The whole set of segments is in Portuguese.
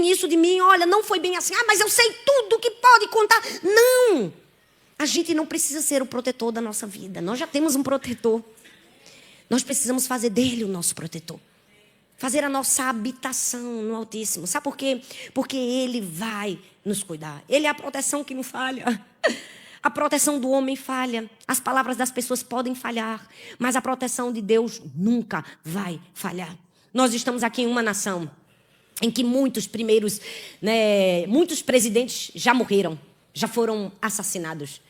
isso de mim, olha, não foi bem assim. Ah, mas eu sei tudo que pode contar. Não! A gente não precisa ser o protetor da nossa vida. Nós já temos um protetor. Nós precisamos fazer dele o nosso protetor. Fazer a nossa habitação no Altíssimo. Sabe por quê? Porque ele vai nos cuidar. Ele é a proteção que não falha. A proteção do homem falha. As palavras das pessoas podem falhar. Mas a proteção de Deus nunca vai falhar. Nós estamos aqui em uma nação em que muitos presidentes já morreram. Já foram assassinados.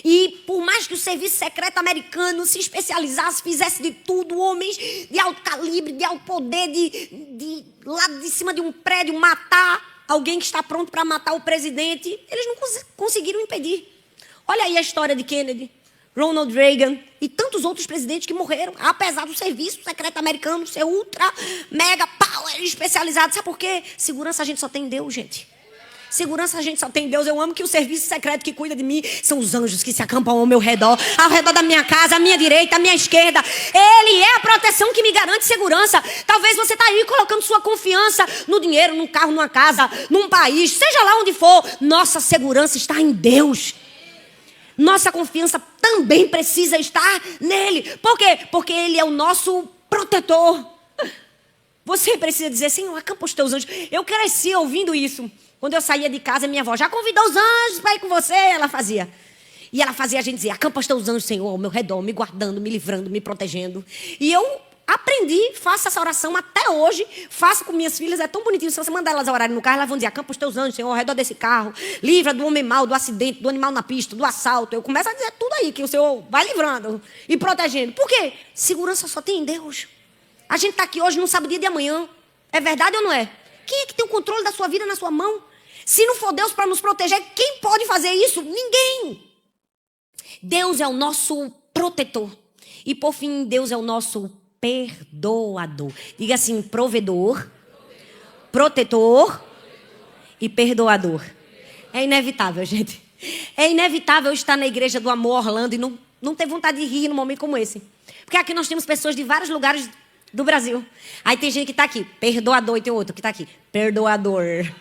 E por mais que o serviço secreto americano se especializasse, fizesse de tudo, homens de alto calibre, de alto poder, de lá de cima de um prédio, matar alguém que está pronto para matar o presidente, eles não conseguiram impedir. Olha aí a história de Kennedy, Ronald Reagan e tantos outros presidentes que morreram, apesar do serviço secreto americano ser ultra, mega, power, especializado. Sabe por quê? Segurança a gente só tem em Deus, gente. Segurança a gente só tem em Deus. Eu amo que o serviço secreto que cuida de mim são os anjos que se acampam ao meu redor, ao redor da minha casa, à minha direita, à minha esquerda. Ele é a proteção que me garante segurança. Talvez você está aí colocando sua confiança no dinheiro, num carro, numa casa, num país, seja lá onde for. Nossa segurança está em Deus. Nossa confiança também precisa estar nele. Por quê? Porque ele é o nosso protetor. Você precisa dizer, Senhor, acampa os teus anjos. Eu cresci ouvindo isso. Quando eu saía de casa, minha avó já convidou os anjos para ir com você. Ela fazia. E ela fazia a gente dizer, acampa os teus anjos, Senhor, ao meu redor, me guardando, me livrando, me protegendo. E eu aprendi, faço essa oração até hoje, faço com minhas filhas, é tão bonitinho. Se você mandar elas orarem no carro, elas vão dizer, acampa os teus anjos, Senhor, ao redor desse carro. Livra do homem mau, do acidente, do animal na pista, do assalto. Eu começo a dizer tudo aí, que o Senhor vai livrando e protegendo. Por quê? Segurança só tem em Deus. A gente está aqui hoje, não sabe o dia de amanhã. É verdade ou não é? Quem é que tem o controle da sua vida na sua mão? Se não for Deus para nos proteger, quem pode fazer isso? Ninguém. Deus é o nosso protetor. E por fim, Deus é o nosso perdoador. Diga assim, provedor, protetor e perdoador. É inevitável, gente. É inevitável estar na igreja do Amor Orlando e não ter vontade de rir num momento como esse. Porque aqui nós temos pessoas de vários lugares do Brasil. Aí tem gente que está aqui, perdoador, e tem outro que está aqui, perdoador.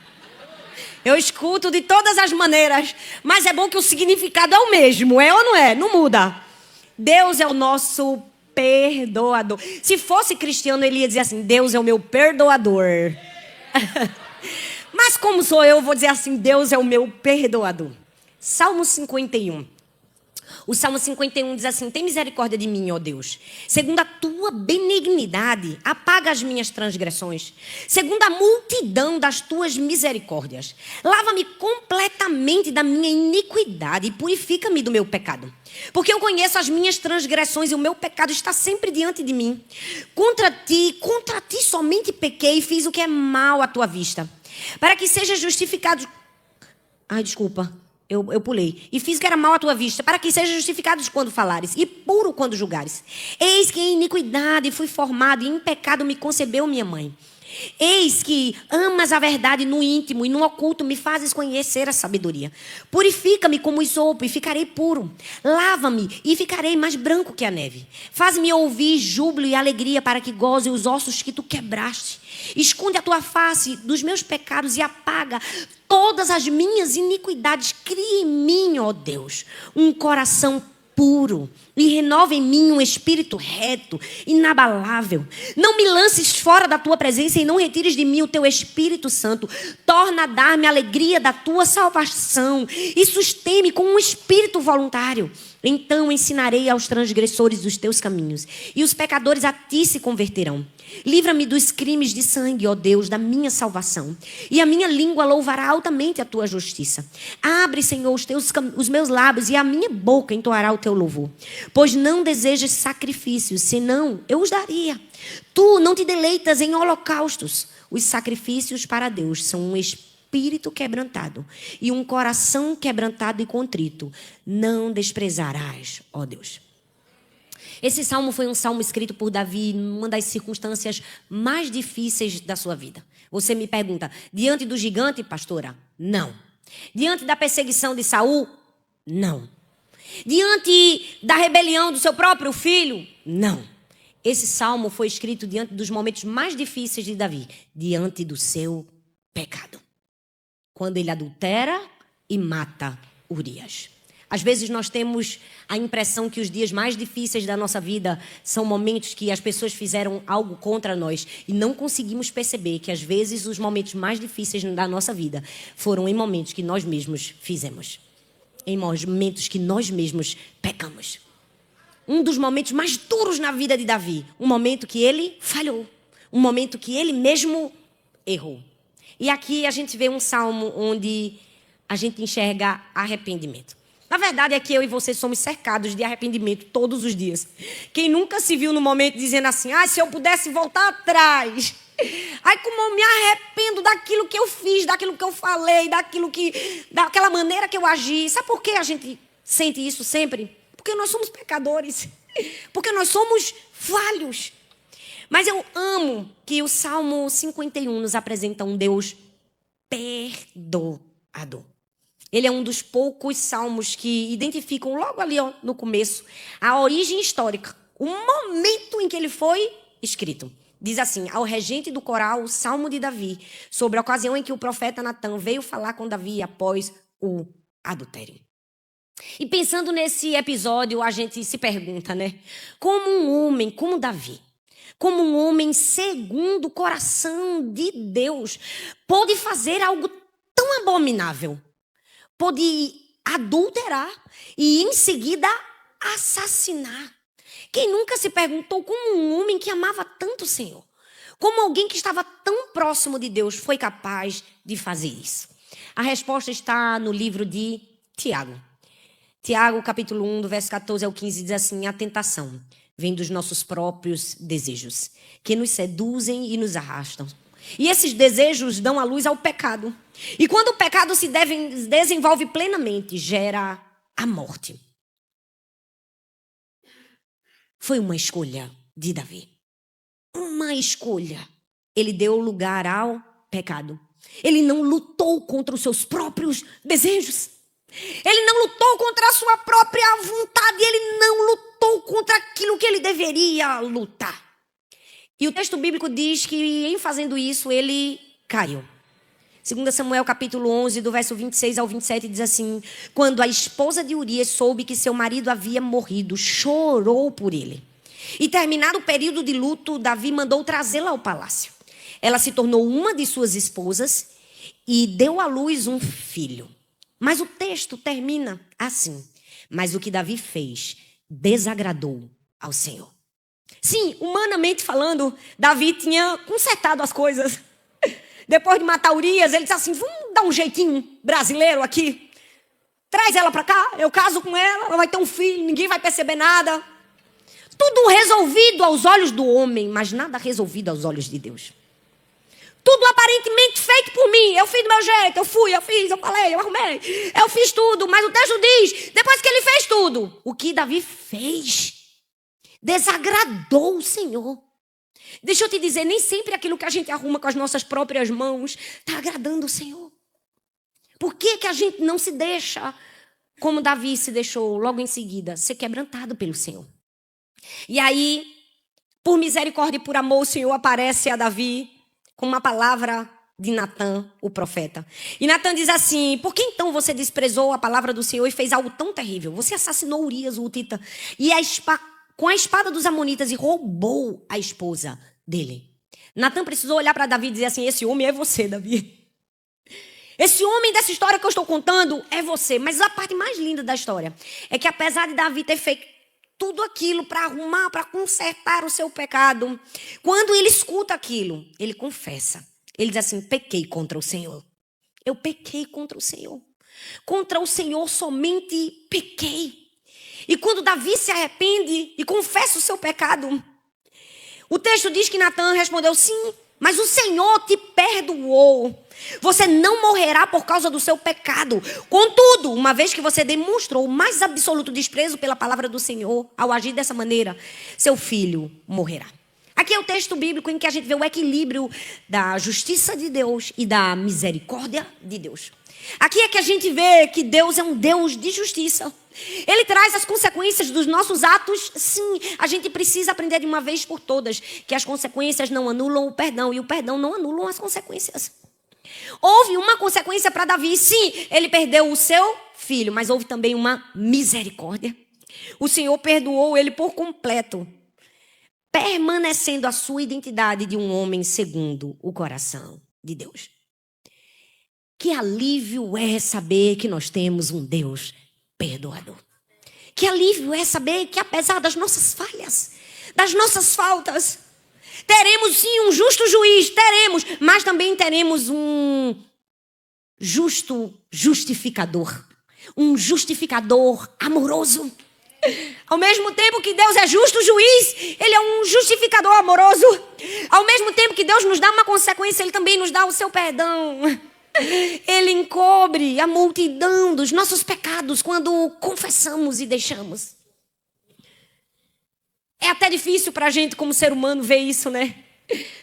Eu escuto de todas as maneiras, mas é bom que o significado é o mesmo, é ou não é? Não muda. Deus é o nosso perdoador. Se fosse cristiano, ele ia dizer assim, Deus é o meu perdoador. Mas como sou eu vou dizer assim, Deus é o meu perdoador. Salmo 51. O Salmo 51 diz assim, tem misericórdia de mim, ó Deus. Segundo a tua benignidade, apaga as minhas transgressões. Segundo a multidão das tuas misericórdias, lava-me completamente da minha iniquidade e purifica-me do meu pecado. Porque eu conheço as minhas transgressões e o meu pecado está sempre diante de mim. Contra ti somente pequei e fiz o que é mal à tua vista. Para que seja justificado... Ai, desculpa. Eu pulei. E fiz o que era mal à tua vista, para que sejam justificados quando falares, e puro quando julgares. Eis que em iniquidade fui formado, e em pecado me concebeu minha mãe. Eis que amas a verdade no íntimo, e no oculto me fazes conhecer a sabedoria. Purifica-me como isopo, e ficarei puro. Lava-me, e ficarei mais branco que a neve. Faz-me ouvir júbilo e alegria, para que goze os ossos que tu quebraste. Esconde a tua face dos meus pecados e apaga todas as minhas iniquidades. Cria em mim, ó Deus, um coração puro e renova em mim um espírito reto, inabalável. Não me lances fora da tua presença e não retires de mim o teu Espírito Santo. Torna a dar-me a alegria da tua salvação e sustém-me com um espírito voluntário. Então ensinarei aos transgressores os teus caminhos e os pecadores a ti se converterão. Livra-me dos crimes de sangue, ó Deus, da minha salvação. E a minha língua louvará altamente a tua justiça. Abre, Senhor, os meus lábios e a minha boca entoará o teu louvor. Pois não desejas sacrifícios, senão eu os daria. Tu não te deleitas em holocaustos. Os sacrifícios para Deus são um espírito quebrantado e um coração quebrantado e contrito. Não desprezarás, ó Deus. Esse salmo foi um salmo escrito por Davi numa das circunstâncias mais difíceis da sua vida. Você me pergunta, diante do gigante, pastora? Não. Diante da perseguição de Saul? Não. Diante da rebelião do seu próprio filho? Não. Esse salmo foi escrito diante dos momentos mais difíceis de Davi, diante do seu pecado. Quando ele adultera e mata Urias. Às vezes nós temos a impressão que os dias mais difíceis da nossa vida são momentos que as pessoas fizeram algo contra nós e não conseguimos perceber que às vezes os momentos mais difíceis da nossa vida foram em momentos que nós mesmos fizemos. Em momentos que nós mesmos pecamos. Um dos momentos mais duros na vida de Davi, um momento que ele falhou, um momento que ele mesmo errou. E aqui a gente vê um salmo onde a gente enxerga arrependimento. Na verdade, é que eu e você somos cercados de arrependimento todos os dias. Quem nunca se viu no momento dizendo assim, se eu pudesse voltar atrás. Como eu me arrependo daquilo que eu fiz, daquilo que eu falei, daquela maneira que eu agi. Sabe por que a gente sente isso sempre? Porque nós somos pecadores. Porque nós somos falhos. Mas eu amo que o Salmo 51 nos apresenta um Deus perdoador. Ele é um dos poucos salmos que identificam logo ali no começo a origem histórica, o momento em que ele foi escrito. Diz assim, ao regente do coral, o Salmo de Davi, sobre a ocasião em que o profeta Natã veio falar com Davi após o adultério. E pensando nesse episódio, a gente se pergunta, como um homem como Davi, como um homem segundo o coração de Deus, pôde fazer algo tão abominável? Pôde adulterar e, em seguida, assassinar. Quem nunca se perguntou como um homem que amava tanto o Senhor, como alguém que estava tão próximo de Deus, foi capaz de fazer isso? A resposta está no livro de Tiago. Tiago, capítulo 1, do verso 14 ao 15, diz assim, a tentação vem dos nossos próprios desejos, que nos seduzem e nos arrastam. E esses desejos dão a luz ao pecado. E quando o pecado se desenvolve plenamente, gera a morte. Foi uma escolha de Davi. Uma escolha. Ele deu lugar ao pecado. Ele não lutou contra os seus próprios desejos. Ele não lutou contra a sua própria vontade. Ele não lutou contra aquilo que ele deveria lutar. E o texto bíblico diz que, em fazendo isso, ele caiu. 2 Samuel, capítulo 11, do verso 26 ao 27, diz assim, quando a esposa de Urias soube que seu marido havia morrido, chorou por ele. E terminado o período de luto, Davi mandou trazê-la ao palácio. Ela se tornou uma de suas esposas e deu à luz um filho. Mas o texto termina assim, mas o que Davi fez desagradou ao Senhor. Sim, humanamente falando, Davi tinha consertado as coisas. Depois de matar Urias, ele disse assim, vamos dar um jeitinho brasileiro aqui. Traz ela para cá, eu caso com ela vai ter um filho, ninguém vai perceber nada. Tudo resolvido aos olhos do homem, mas nada resolvido aos olhos de Deus. Tudo aparentemente feito por mim. Eu fiz do meu jeito, eu fui, eu fiz, eu falei, eu arrumei. Eu fiz tudo, mas o texto diz, depois que ele fez tudo, o que Davi fez desagradou o Senhor. Deixa eu te dizer, nem sempre aquilo que a gente arruma com as nossas próprias mãos está agradando o Senhor. Por que a gente não se deixa, como Davi se deixou logo em seguida, ser quebrantado pelo Senhor? E aí, por misericórdia e por amor, o Senhor aparece a Davi com uma palavra de Natã, o profeta. E Natã diz assim, por que então você desprezou a palavra do Senhor e fez algo tão terrível? Você assassinou Urias, o Hitita, e com a espada dos amonitas e roubou a esposa dele. Natã precisou olhar para Davi e dizer assim, esse homem é você, Davi. Esse homem dessa história que eu estou contando é você. Mas a parte mais linda da história é que apesar de Davi ter feito tudo aquilo para arrumar, para consertar o seu pecado, quando ele escuta aquilo, ele confessa. Ele diz assim, pequei contra o Senhor. Eu pequei contra o Senhor. Contra o Senhor somente pequei. E quando Davi se arrepende e confessa o seu pecado, o texto diz que Natã respondeu, sim, mas o Senhor te perdoou. Você não morrerá por causa do seu pecado. Contudo, uma vez que você demonstrou o mais absoluto desprezo pela palavra do Senhor, ao agir dessa maneira, seu filho morrerá. Aqui é o texto bíblico em que a gente vê o equilíbrio da justiça de Deus e da misericórdia de Deus. Aqui é que a gente vê que Deus é um Deus de justiça. Ele traz as consequências dos nossos atos. Sim, a gente precisa aprender de uma vez por todas que as consequências não anulam o perdão e o perdão não anula as consequências. Houve uma consequência para Davi. Sim, ele perdeu o seu filho, mas houve também uma misericórdia. O Senhor perdoou ele por completo, permanecendo a sua identidade de um homem segundo o coração de Deus. Que alívio é saber que nós temos um Deus perdoador. Que alívio é saber que apesar das nossas falhas, das nossas faltas, teremos sim um justo juiz, teremos, mas também teremos um justificador. Um justificador amoroso. Ao mesmo tempo que Deus é justo juiz, Ele é um justificador amoroso. Ao mesmo tempo que Deus nos dá uma consequência, Ele também nos dá o seu perdão. Ele encobre a multidão dos nossos pecados quando confessamos e deixamos. É até difícil para a gente como ser humano ver isso, né?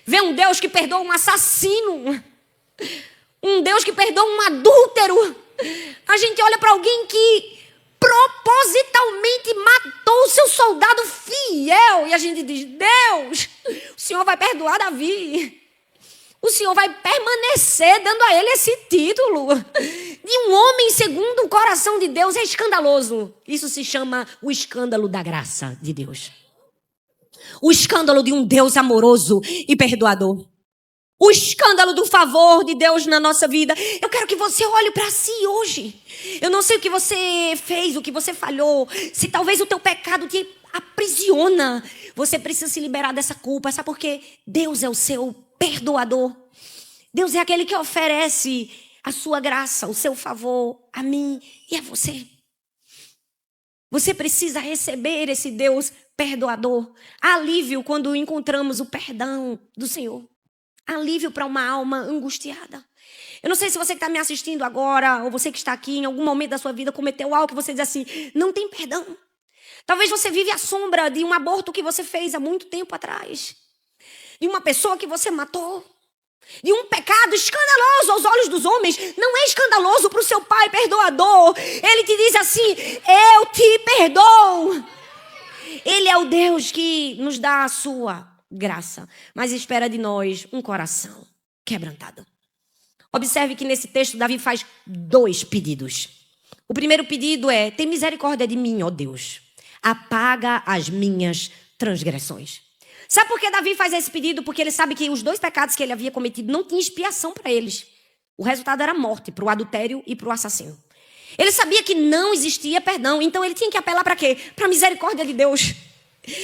Ver um Deus que perdoa um assassino. Um Deus que perdoa um adúltero. A gente olha para alguém que propositalmente matou o seu soldado fiel. E a gente diz, Deus, o Senhor vai perdoar Davi. O Senhor vai permanecer dando a ele esse título. De um homem segundo o coração de Deus é escandaloso. Isso se chama o escândalo da graça de Deus. O escândalo de um Deus amoroso e perdoador. O escândalo do favor de Deus na nossa vida. Eu quero que você olhe para si hoje. Eu não sei o que você fez, o que você falhou. Se talvez o teu pecado te aprisiona. Você precisa se liberar dessa culpa. Sabe por quê? Deus é o seu perdoador. Deus é aquele que oferece a sua graça, o seu favor a mim e a você. Você precisa receber esse Deus perdoador. Alívio quando encontramos o perdão do Senhor. Alívio para uma alma angustiada. Eu não sei se você que está me assistindo agora, ou você que está aqui, em algum momento da sua vida, cometeu algo que você diz assim, não tem perdão. Talvez você vive à sombra de um aborto que você fez há muito tempo atrás. De uma pessoa que você matou. De um pecado escandaloso aos olhos dos homens. Não é escandaloso para o seu pai perdoador. Ele te diz assim, eu te perdoo. Ele é o Deus que nos dá a sua graça, mas espera de nós um coração quebrantado. Observe que nesse texto Davi faz 2 pedidos. O primeiro pedido é, tem misericórdia de mim, ó Deus. Apaga as minhas transgressões. Sabe por que Davi faz esse pedido? Porque ele sabe que os 2 pecados que ele havia cometido não tinha expiação para eles. O resultado era morte, para o adultério e para o assassino. Ele sabia que não existia perdão, então ele tinha que apelar para quê? Para a misericórdia de Deus.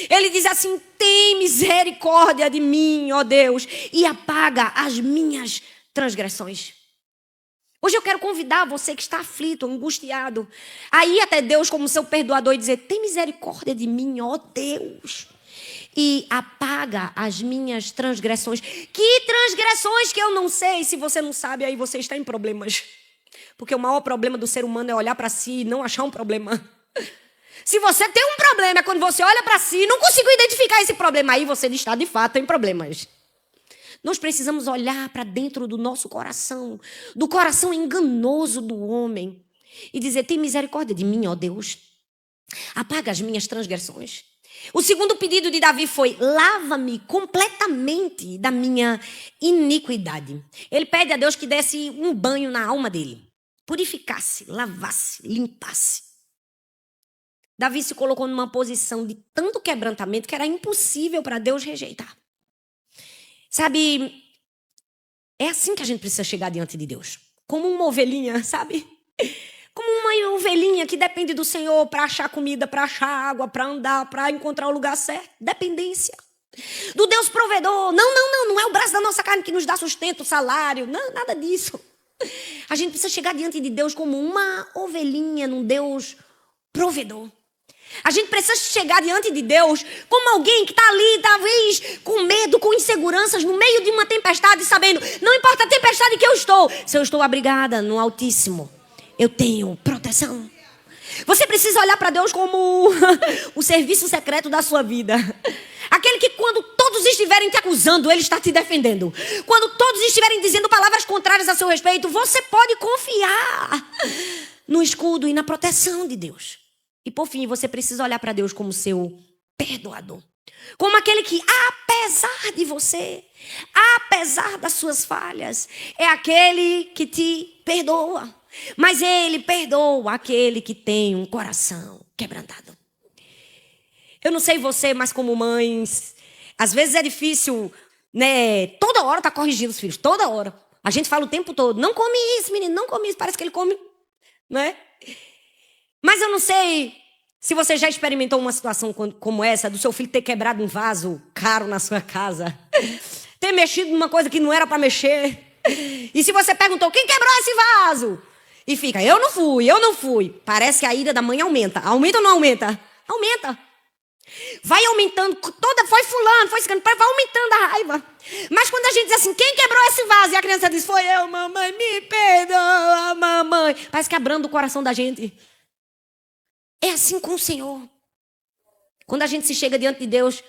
Ele diz assim, tem misericórdia de mim, ó Deus, e apaga as minhas transgressões. Hoje eu quero convidar você que está aflito, angustiado, a ir até Deus como seu perdoador e dizer, tem misericórdia de mim, ó Deus, e apaga as minhas transgressões. Que transgressões que eu não sei? Se você não sabe, aí você está em problemas. Porque o maior problema do ser humano é olhar para si e não achar um problema. Se você tem um problema, é quando você olha para si e não conseguiu identificar esse problema, aí você está de fato em problemas. Nós precisamos olhar para dentro do nosso coração, do coração enganoso do homem, e dizer, tem misericórdia de mim, ó Deus. Apaga as minhas transgressões. O segundo pedido de Davi foi, lava-me completamente da minha iniquidade. Ele pede a Deus que desse um banho na alma dele. Purificasse, lavasse, limpasse. Davi se colocou numa posição de tanto quebrantamento que era impossível para Deus rejeitar. Sabe, é assim que a gente precisa chegar diante de Deus. Como uma ovelhinha, sabe? Como uma ovelhinha que depende do Senhor para achar comida, para achar água, para andar, para encontrar o lugar certo. Dependência. Do Deus provedor. Não é o braço da nossa carne que nos dá sustento, salário. Não, nada disso. A gente precisa chegar diante de Deus como uma ovelhinha, num Deus provedor. A gente precisa chegar diante de Deus como alguém que está ali, talvez, com medo, com inseguranças, no meio de uma tempestade, sabendo, não importa a tempestade que eu estou, se eu estou abrigada no Altíssimo, eu tenho proteção. Você precisa olhar para Deus como o serviço secreto da sua vida. Aquele que quando todos estiverem te acusando, Ele está te defendendo. Quando todos estiverem dizendo palavras contrárias a seu respeito, você pode confiar no escudo e na proteção de Deus. E por fim, você precisa olhar para Deus como seu perdoador. Como aquele que, apesar de você, apesar das suas falhas, é aquele que te perdoa. Mas ele perdoa aquele que tem um coração quebrantado. Eu não sei você, mas como mães, às vezes é difícil, né? Toda hora tá corrigindo os filhos, toda hora. A gente fala o tempo todo, não come isso, menino, não come isso. Parece que ele come, né? Mas eu não sei se você já experimentou uma situação como essa, do seu filho ter quebrado um vaso caro na sua casa, ter mexido numa coisa que não era para mexer. E se você perguntou, quem quebrou esse vaso? E fica, eu não fui. Parece que a ira da mãe aumenta. Aumenta ou não aumenta? Aumenta. Vai aumentando, foi fulano, foi ciclano, vai aumentando a raiva. Mas quando a gente diz assim, quem quebrou esse vaso? E a criança diz, foi eu, mamãe, me perdoa, mamãe. Parece que abranda o coração da gente. É assim com o Senhor. Quando a gente se chega diante de Deus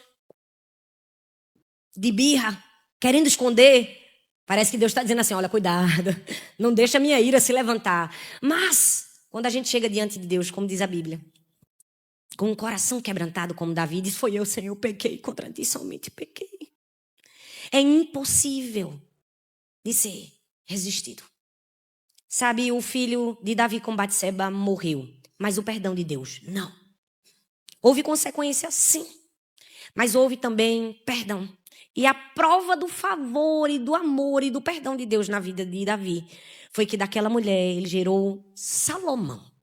de birra, querendo esconder, parece que Deus está dizendo assim, olha, cuidado, não deixa a minha ira se levantar. Mas, quando a gente chega diante de Deus, como diz a Bíblia, com um coração quebrantado como Davi, diz, foi eu, Senhor, eu pequei, contra ti somente pequei. É impossível de ser resistido. Sabe, o filho de Davi com Batseba morreu, mas o perdão de Deus, não. Houve consequência, sim, mas houve também perdão. E a prova do favor e do amor e do perdão de Deus na vida de Davi foi que daquela mulher ele gerou Salomão.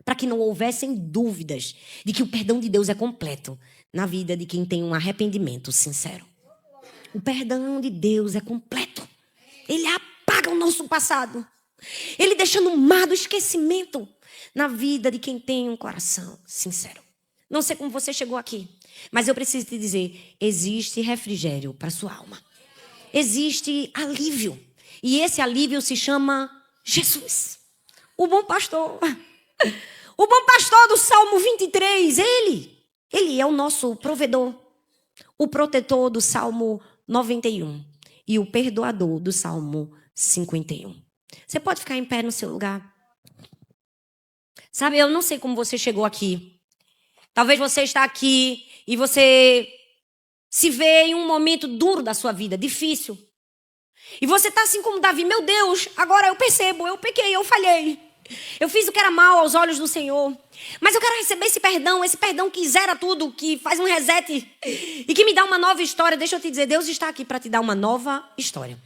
Para que não houvessem dúvidas de que o perdão de Deus é completo na vida de quem tem um arrependimento sincero. O perdão de Deus é completo. Ele apaga o nosso passado. Ele deixa no mar do esquecimento na vida de quem tem um coração sincero. Não sei como você chegou aqui, mas eu preciso te dizer, existe refrigério para sua alma. Existe alívio. E esse alívio se chama Jesus, o bom pastor. O bom pastor do Salmo 23, ele é o nosso provedor, o protetor do Salmo 91 e o perdoador do Salmo 51. Você pode ficar em pé no seu lugar. Sabe, eu não sei como você chegou aqui. Talvez você está aqui e você se vê em um momento duro da sua vida, difícil. E você está assim como Davi, meu Deus, agora eu percebo, eu pequei, eu falhei. Eu fiz o que era mal aos olhos do Senhor. Mas eu quero receber esse perdão que zera tudo, que faz um reset e que me dá uma nova história. Deixa eu te dizer, Deus está aqui para te dar uma nova história.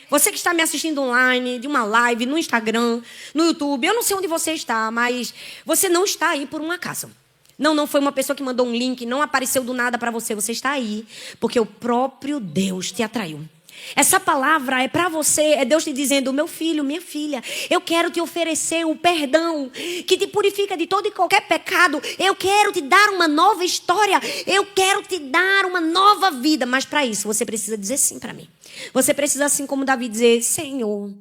Você que está me assistindo online, de uma live, no Instagram, no YouTube, eu não sei onde você está, mas você não está aí por um acaso. Não foi uma pessoa que mandou um link, não apareceu do nada para você. Você está aí porque o próprio Deus te atraiu. Essa palavra é para você, é Deus te dizendo, meu filho, minha filha, eu quero te oferecer o perdão que te purifica de todo e qualquer pecado. Eu quero te dar uma nova história, eu quero te dar uma nova vida. Mas para isso você precisa dizer sim para mim. Você precisa, assim como Davi, dizer, Senhor,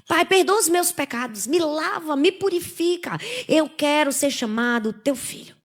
Pai, perdoa os meus pecados, me lava, me purifica. Eu quero ser chamado teu filho.